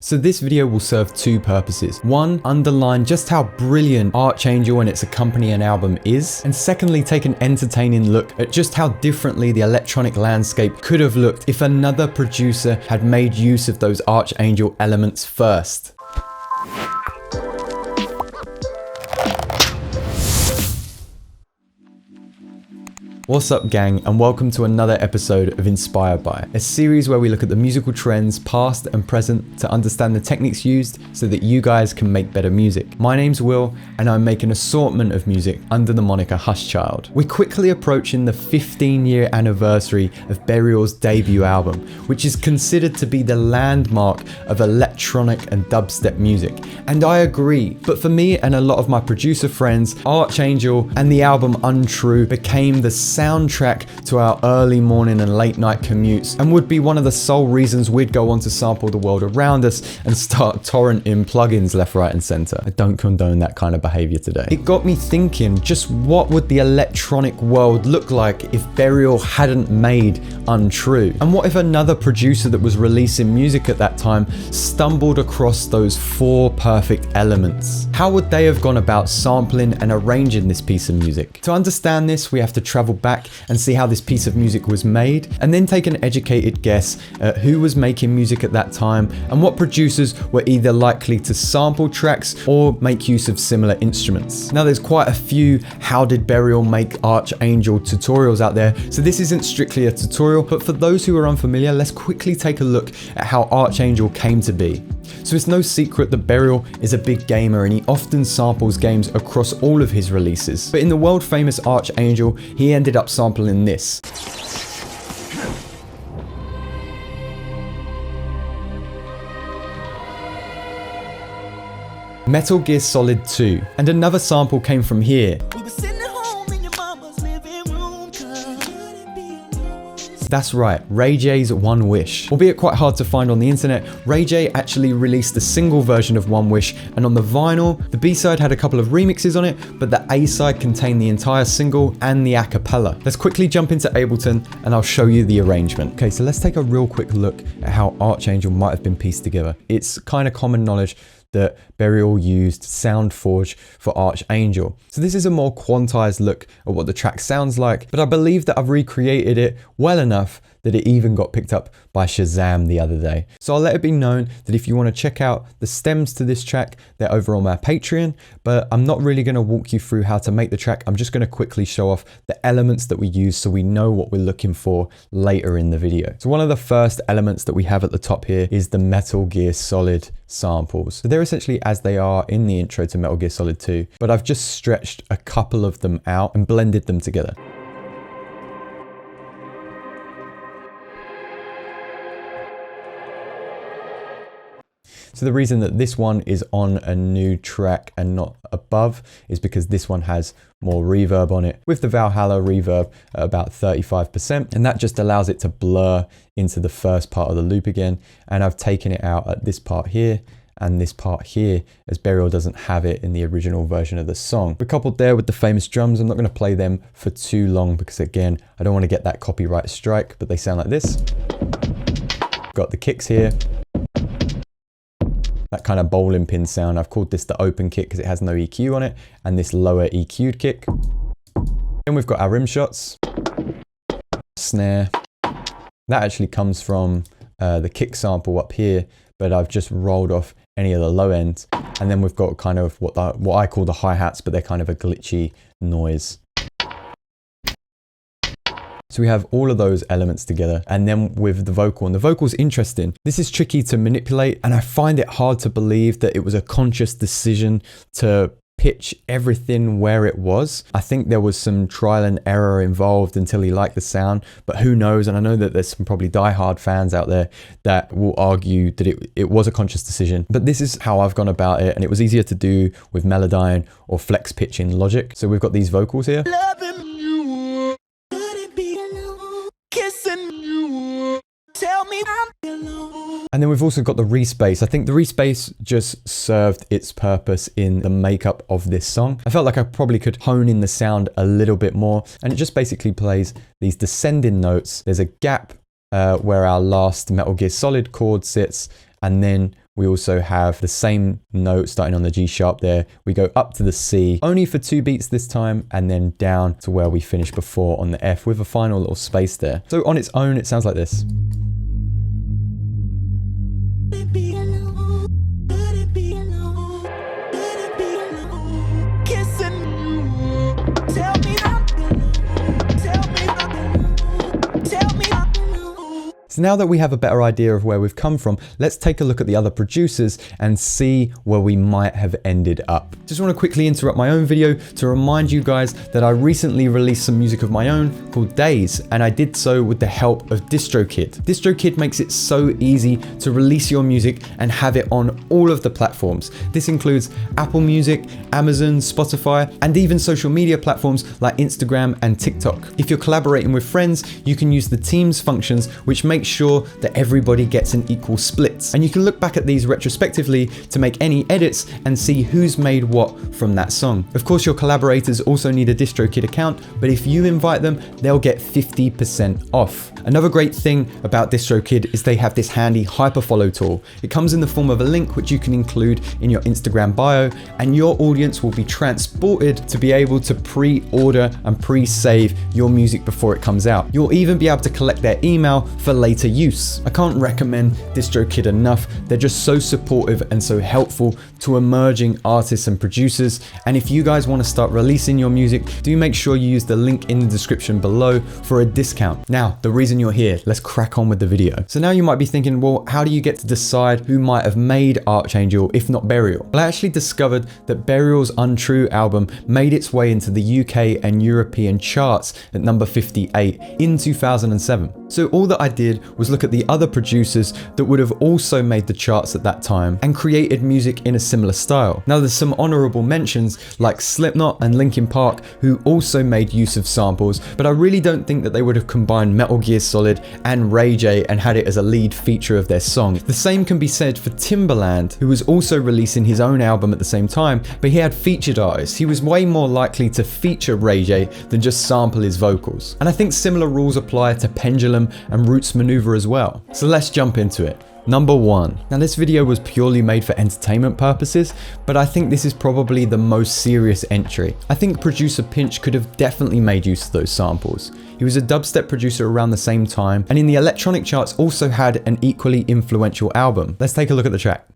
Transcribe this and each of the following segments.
So this video will serve two purposes. One, underline just how brilliant Archangel and its accompanying album is. And secondly, take an entertaining look at just how differently the electronic landscape could have looked if another producer had made use of those Archangel elements first. What's up, gang, and welcome to another episode of Inspired By, a series where we look at the musical trends past and present to understand the techniques used so that you guys can make better music. My name's Will, and I make an assortment of music under the moniker Hushchild. We're quickly approaching the 15-year anniversary of Burial's debut album, which is considered to be the landmark of electronic and dubstep music. And I agree, but for me and a lot of my producer friends, Archangel and the album Untrue became the soundtrack to our early morning and late night commutes, and would be one of the sole reasons we'd go on to sample the world around us and start torrenting plugins left, right and center. I don't condone that kind of behavior today. It got me thinking, just what would the electronic world look like if Burial hadn't made Untrue? And what if another producer that was releasing music at that time stumbled across those four perfect elements? How would they have gone about sampling and arranging this piece of music? To understand this, we have to travel back and see how this piece of music was made, and then take an educated guess at who was making music at that time and what producers were either likely to sample tracks or make use of similar instruments. Now, there's quite a few How Did Burial Make Archangel tutorials out there, so this isn't strictly a tutorial, but for those who are unfamiliar, let's quickly take a look at how Archangel came to be. So it's no secret that Burial is a big gamer, and he often samples games across all of his releases. But in the world famous Archangel, he ended up sampling this. Metal Gear Solid 2. And another sample came from here. That's right, Ray J's One Wish. Albeit quite hard to find on the internet, Ray J actually released a single version of One Wish, and on the vinyl, the B-side had a couple of remixes on it, but the A-side contained the entire single and the a cappella. Let's quickly jump into Ableton and I'll show you the arrangement. Okay, so let's take a real quick look at how Archangel might have been pieced together. It's kind of common knowledge that Burial used SoundForge for Archangel. So this is a more quantized look at what the track sounds like, but I believe that I've recreated it well enough that it even got picked up by Shazam the other day. So I'll let it be known that if you want to check out the stems to this track, they're over on my Patreon, but I'm not really going to walk you through how to make the track. I'm just going to quickly show off the elements that we use so we know what we're looking for later in the video. So one of the first elements that we have at the top here is the Metal Gear Solid samples. So they're essentially as they are in the intro to Metal Gear Solid 2, but I've just stretched a couple of them out and blended them together. So the reason that this one is on a new track and not above is because this one has more reverb on it, with the Valhalla reverb at about 35%, and that just allows it to blur into the first part of the loop again. And I've taken it out at this part here and this part here, as Burial doesn't have it in the original version of the song. But coupled there with the famous drums, I'm not going to play them for too long because, again, I don't want to get that copyright strike, but they sound like this. Got the kicks here. That kind of bowling pin sound. I've called this the open kick because it has no EQ on it, and this lower EQ'd kick. Then we've got our rim shots, snare. That actually comes from the kick sample up here, but I've just rolled off any of the low ends. And then we've got kind of what I call the hi-hats, but they're kind of a glitchy noise. So we have all of those elements together, and then with the vocal, and the vocal's interesting. This is tricky to manipulate, and I find it hard to believe that it was a conscious decision to pitch everything where it was. I think there was some trial and error involved until he liked the sound, but who knows? And I know that there's some probably diehard fans out there that will argue that it was a conscious decision, but this is how I've gone about it, and it was easier to do with Melodyne or flex pitch in Logic. So we've got these vocals here. And then we've also got the respace. I think the respace just served its purpose in the makeup of this song. I felt like I probably could hone in the sound a little bit more, and it just basically plays these descending notes. There's a gap where our last Metal Gear Solid chord sits, and then we also have the same note starting on the G sharp there. We go up to the C, only for 2 beats this time, and then down to where we finished before on the F with a final little space there. So on its own, it sounds like this. So now that we have a better idea of where we've come from, let's take a look at the other producers and see where we might have ended up. Just want to quickly interrupt my own video to remind you guys that I recently released some music of my own called Days, and I did so with the help of DistroKid. DistroKid makes it so easy to release your music and have it on all of the platforms. This includes Apple Music, Amazon, Spotify, and even social media platforms like Instagram and TikTok. If you're collaborating with friends, you can use the Teams functions, which makes sure that everybody gets an equal split. And you can look back at these retrospectively to make any edits and see who's made what from that song. Of course, your collaborators also need a DistroKid account, but if you invite them, they'll get 50% off. Another great thing about DistroKid is they have this handy hyperfollow tool. It comes in the form of a link which you can include in your Instagram bio, and your audience will be transported to be able to pre-order and pre-save your music before it comes out. You'll even be able to collect their email for later use. I can't recommend DistroKid enough. They're just so supportive and so helpful to emerging artists and producers. And if you guys want to start releasing your music, do make sure you use the link in the description below for a discount. Now, the reason you're here, let's crack on with the video. So now you might be thinking, well, how do you get to decide who might have made Archangel if not Burial? Well, I actually discovered that Burial's Untrue album made its way into the UK and European charts at number 58 in 2007. So all that I did was look at the other producers that would have also made the charts at that time and created music in a similar style. Now there's some honorable mentions like Slipknot and Linkin Park who also made use of samples, but I really don't think that they would have combined Metal Gear Solid and Ray J and had it as a lead feature of their song. The same can be said for Timbaland, who was also releasing his own album at the same time, but he had featured artists. He was way more likely to feature Ray J than just sample his vocals. And I think similar rules apply to Pendulum and Roots Maneuver as well. So let's jump into it. Number 1. Now this video was purely made for entertainment purposes, but I think this is probably the most serious entry. I think producer Pinch could have definitely made use of those samples. He was a dubstep producer around the same time, and in the electronic charts also had an equally influential album. Let's take a look at the track.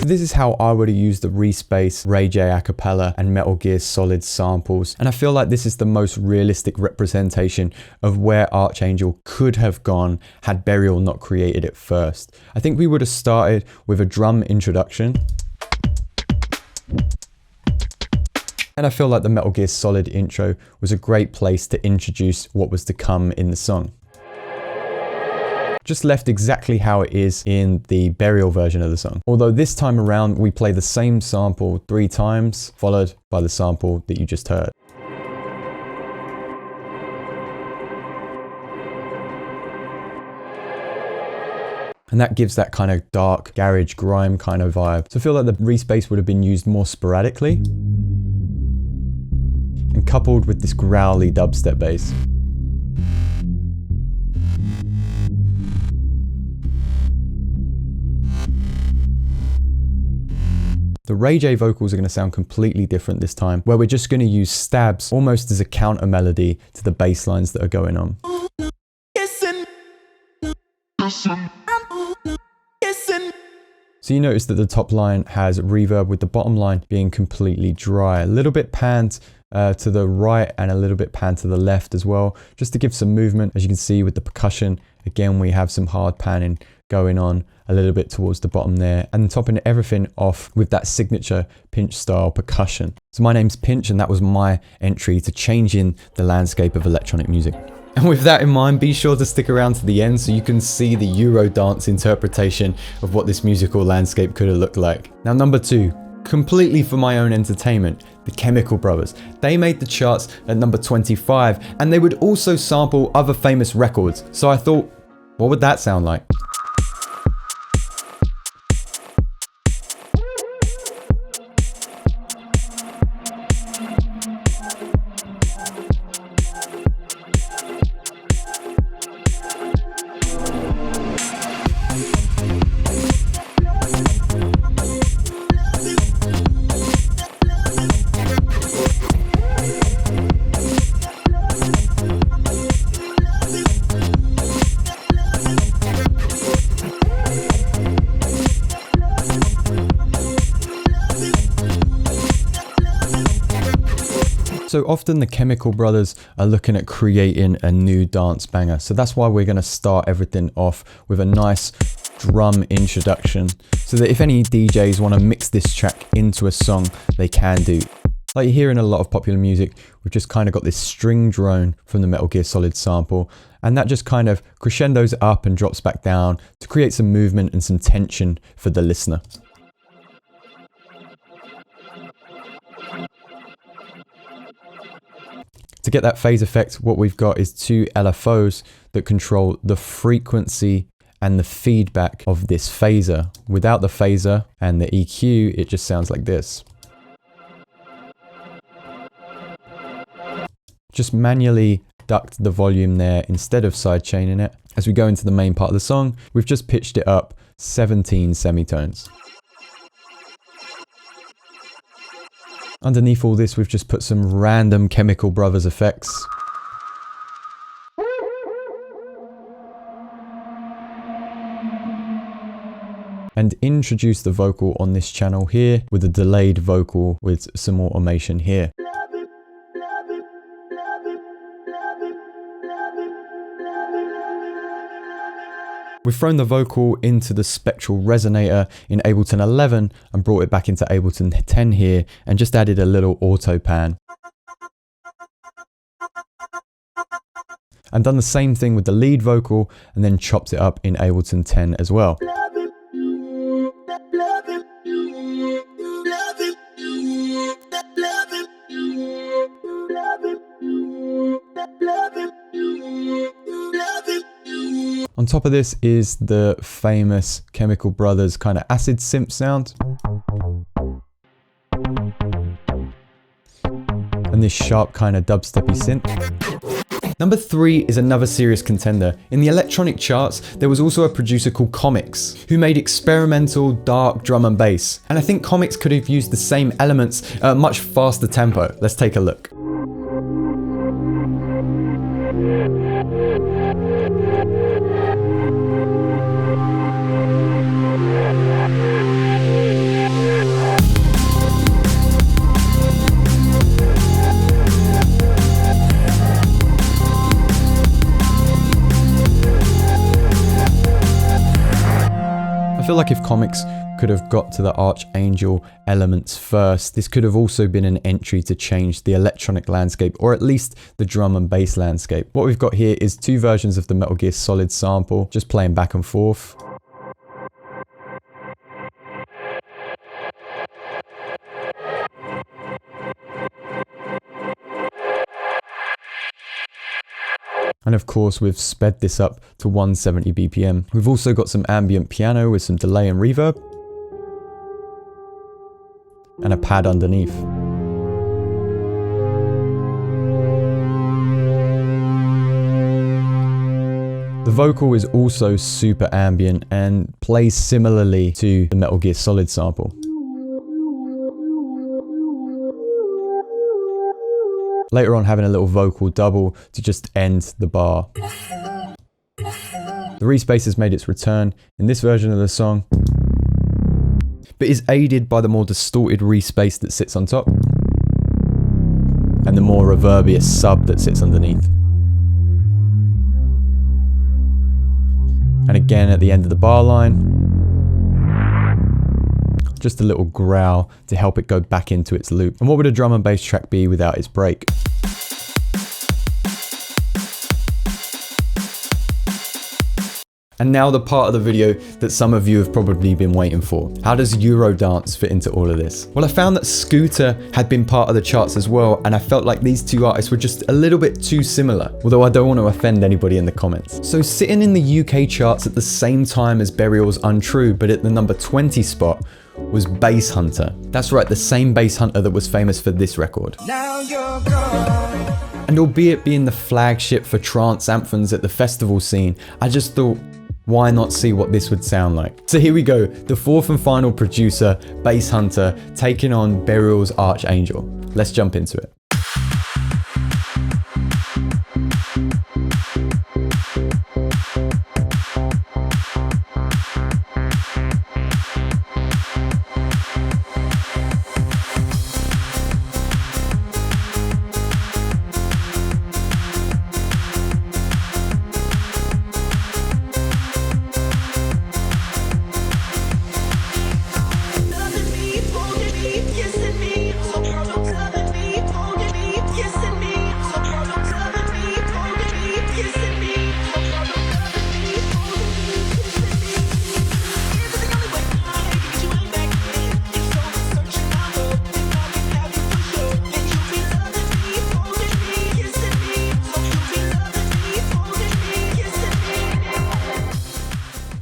This is how I would have used the Respace, Ray J acapella, and Metal Gear Solid samples. And I feel like this is the most realistic representation of where Archangel could have gone had Burial not created it first. I think we would have started with a drum introduction. And I feel like the Metal Gear Solid intro was a great place to introduce what was to come in the song. Just left exactly how it is in the Burial version of the song. Although this time around, we play the same sample 3 times, followed by the sample that you just heard. And that gives that kind of dark garage grime kind of vibe. So I feel like the Respace would have been used more sporadically and coupled with this growly dubstep bass. The Ray J vocals are going to sound completely different this time, where we're just going to use stabs almost as a counter melody to the bass lines that are going on. So you notice that the top line has reverb with the bottom line being completely dry, a little bit panned to the right and a little bit panned to the left as well, just to give some movement. As you can see with the percussion, again, we have some hard panning going on a little bit towards the bottom there, and topping everything off with that signature Pinch style percussion. So my name's Pinch, and that was my entry to changing the landscape of electronic music. And with that in mind, be sure to stick around to the end so you can see the Eurodance interpretation of what this musical landscape could have looked like. Now, number 2, completely for my own entertainment, the Chemical Brothers. They made the charts at number 25, and they would also sample other famous records. So I thought, what would that sound like? So often the Chemical Brothers are looking at creating a new dance banger. So that's why we're going to start everything off with a nice drum introduction, so that if any DJs want to mix this track into a song, they can do. Like you hear in a lot of popular music, we've just kind of got this string drone from the Metal Gear Solid sample, and that just kind of crescendos up and drops back down to create some movement and some tension for the listener. To get that phase effect, what we've got is two LFOs that control the frequency and the feedback of this phaser. Without the phaser and the EQ, it just sounds like this. Just manually duct the volume there instead of sidechaining it. As we go into the main part of the song, we've just pitched it up 17 semitones. Underneath all this, we've just put some random Chemical Brothers effects. And introduce the vocal on this channel here with a delayed vocal with some automation here. We've thrown the vocal into the spectral resonator in Ableton 11 and brought it back into Ableton 10 here and just added a little auto pan. And done the same thing with the lead vocal and then chopped it up in Ableton 10 as well. On top of this is the famous Chemical Brothers kind of acid synth sound. And this sharp kind of dubsteppy synth. Number 3 is another serious contender. In the electronic charts, there was also a producer called Comics, who made experimental, dark drum and bass. And I think Comics could have used the same elements at a much faster tempo. Let's take a look. I feel like if Comics could have got to the Archangel elements first, this could have also been an entry to change the electronic landscape, or at least the drum and bass landscape. What we've got here is two versions of the Metal Gear Solid sample, just playing back and forth. And of course, we've sped this up to 170 BPM. We've also got some ambient piano with some delay and reverb. And a pad underneath. The vocal is also super ambient and plays similarly to the Metal Gear Solid sample. Later on, having a little vocal double to just end the bar. The respace has made its return in this version of the song, but is aided by the more distorted respace that sits on top and the more reverbious sub that sits underneath. And again at the end of the bar line, just a little growl to help it go back into its loop. And what would a drum and bass track be without its break? And now the part of the video that some of you have probably been waiting for. How does Eurodance fit into all of this? Well, I found that Scooter had been part of the charts as well, and I felt like these two artists were just a little bit too similar, although I don't want to offend anybody in the comments. So sitting in the UK charts at the same time as Burial's Untrue, but at the number 20 spot, was Bass Hunter. That's right, the same Bass Hunter that was famous for this record. Now you're gone. And albeit being the flagship for trance anthems at the festival scene, I just thought, why not see what this would sound like? So here we go, the fourth and final producer, Bass Hunter, taking on Burial's Archangel. Let's jump into it.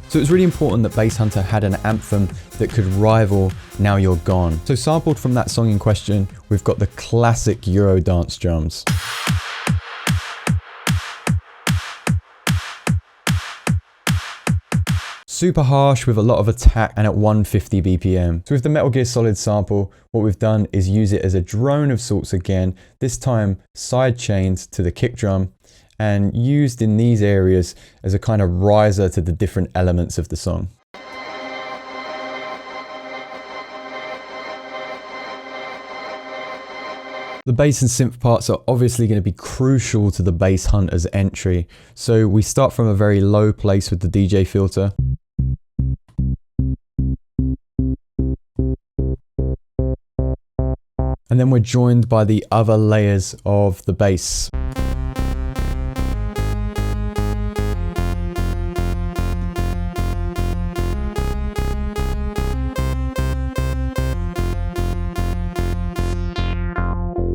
So it was really important that Bass Hunter had an anthem that could rival Now You're Gone. So sampled from that song in question, we've got the classic Eurodance drums. Super harsh with a lot of attack and at 150 BPM. So with the Metal Gear Solid sample, what we've done is use it as a drone of sorts again, this time side chained to the kick drum, and used in these areas as a kind of riser to the different elements of the song. The bass and synth parts are obviously going to be crucial to the Bass Hunter's entry, so we start from a very low place with the DJ filter. And then we're joined by the other layers of the bass.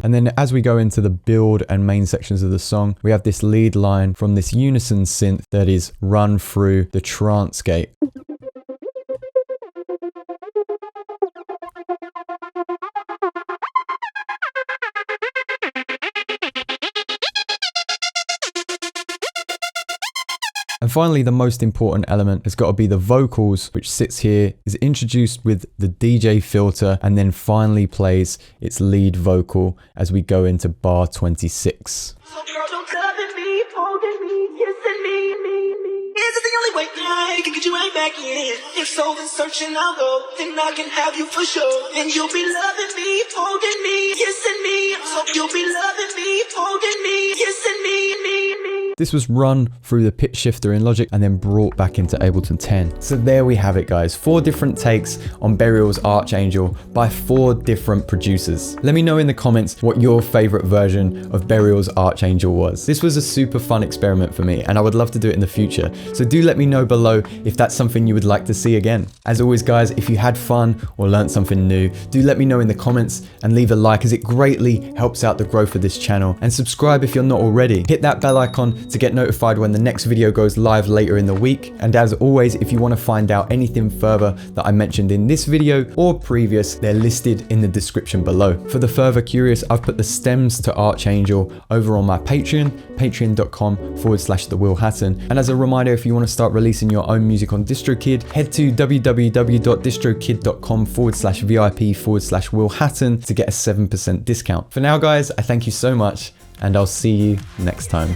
And then as we go into the build and main sections of the song, we have this lead line from this unison synth that is run through the trance gate. And finally, the most important element has got to be the vocals, which sits here, is introduced with the DJ filter, and then finally plays its lead vocal as we go into bar 26. If so, then searching I'll go, then I can have you for sure. And you'll be loving me, holding me, kissing me. So you'll be loving me, holding me, kissing me. This was run through the pitch shifter in Logic and then brought back into Ableton 10. So there we have it, guys. 4 different takes on Burial's Archangel by 4 different producers. Let me know in the comments what your favorite version of Burial's Archangel was. This was a super fun experiment for me, and I would love to do it in the future. So do let me know below if that's something you would like to see again. As always, guys, if you had fun or learned something new, do let me know in the comments and leave a like, as it greatly helps out the growth of this channel. And subscribe if you're not already. Hit that bell icon to get notified when the next video goes live later in the week. And as always, if you want to find out anything further that I mentioned in this video or previous, they're listed in the description below. For the further curious, I've put the stems to Archangel over on my Patreon, patreon.com/The Will Hatton. And as a reminder, if you want to start releasing your own music on DistroKid, head to www.distrokid.com/VIP/Will Hatton to get a 7% discount. For now, guys, I thank you so much, and I'll see you next time.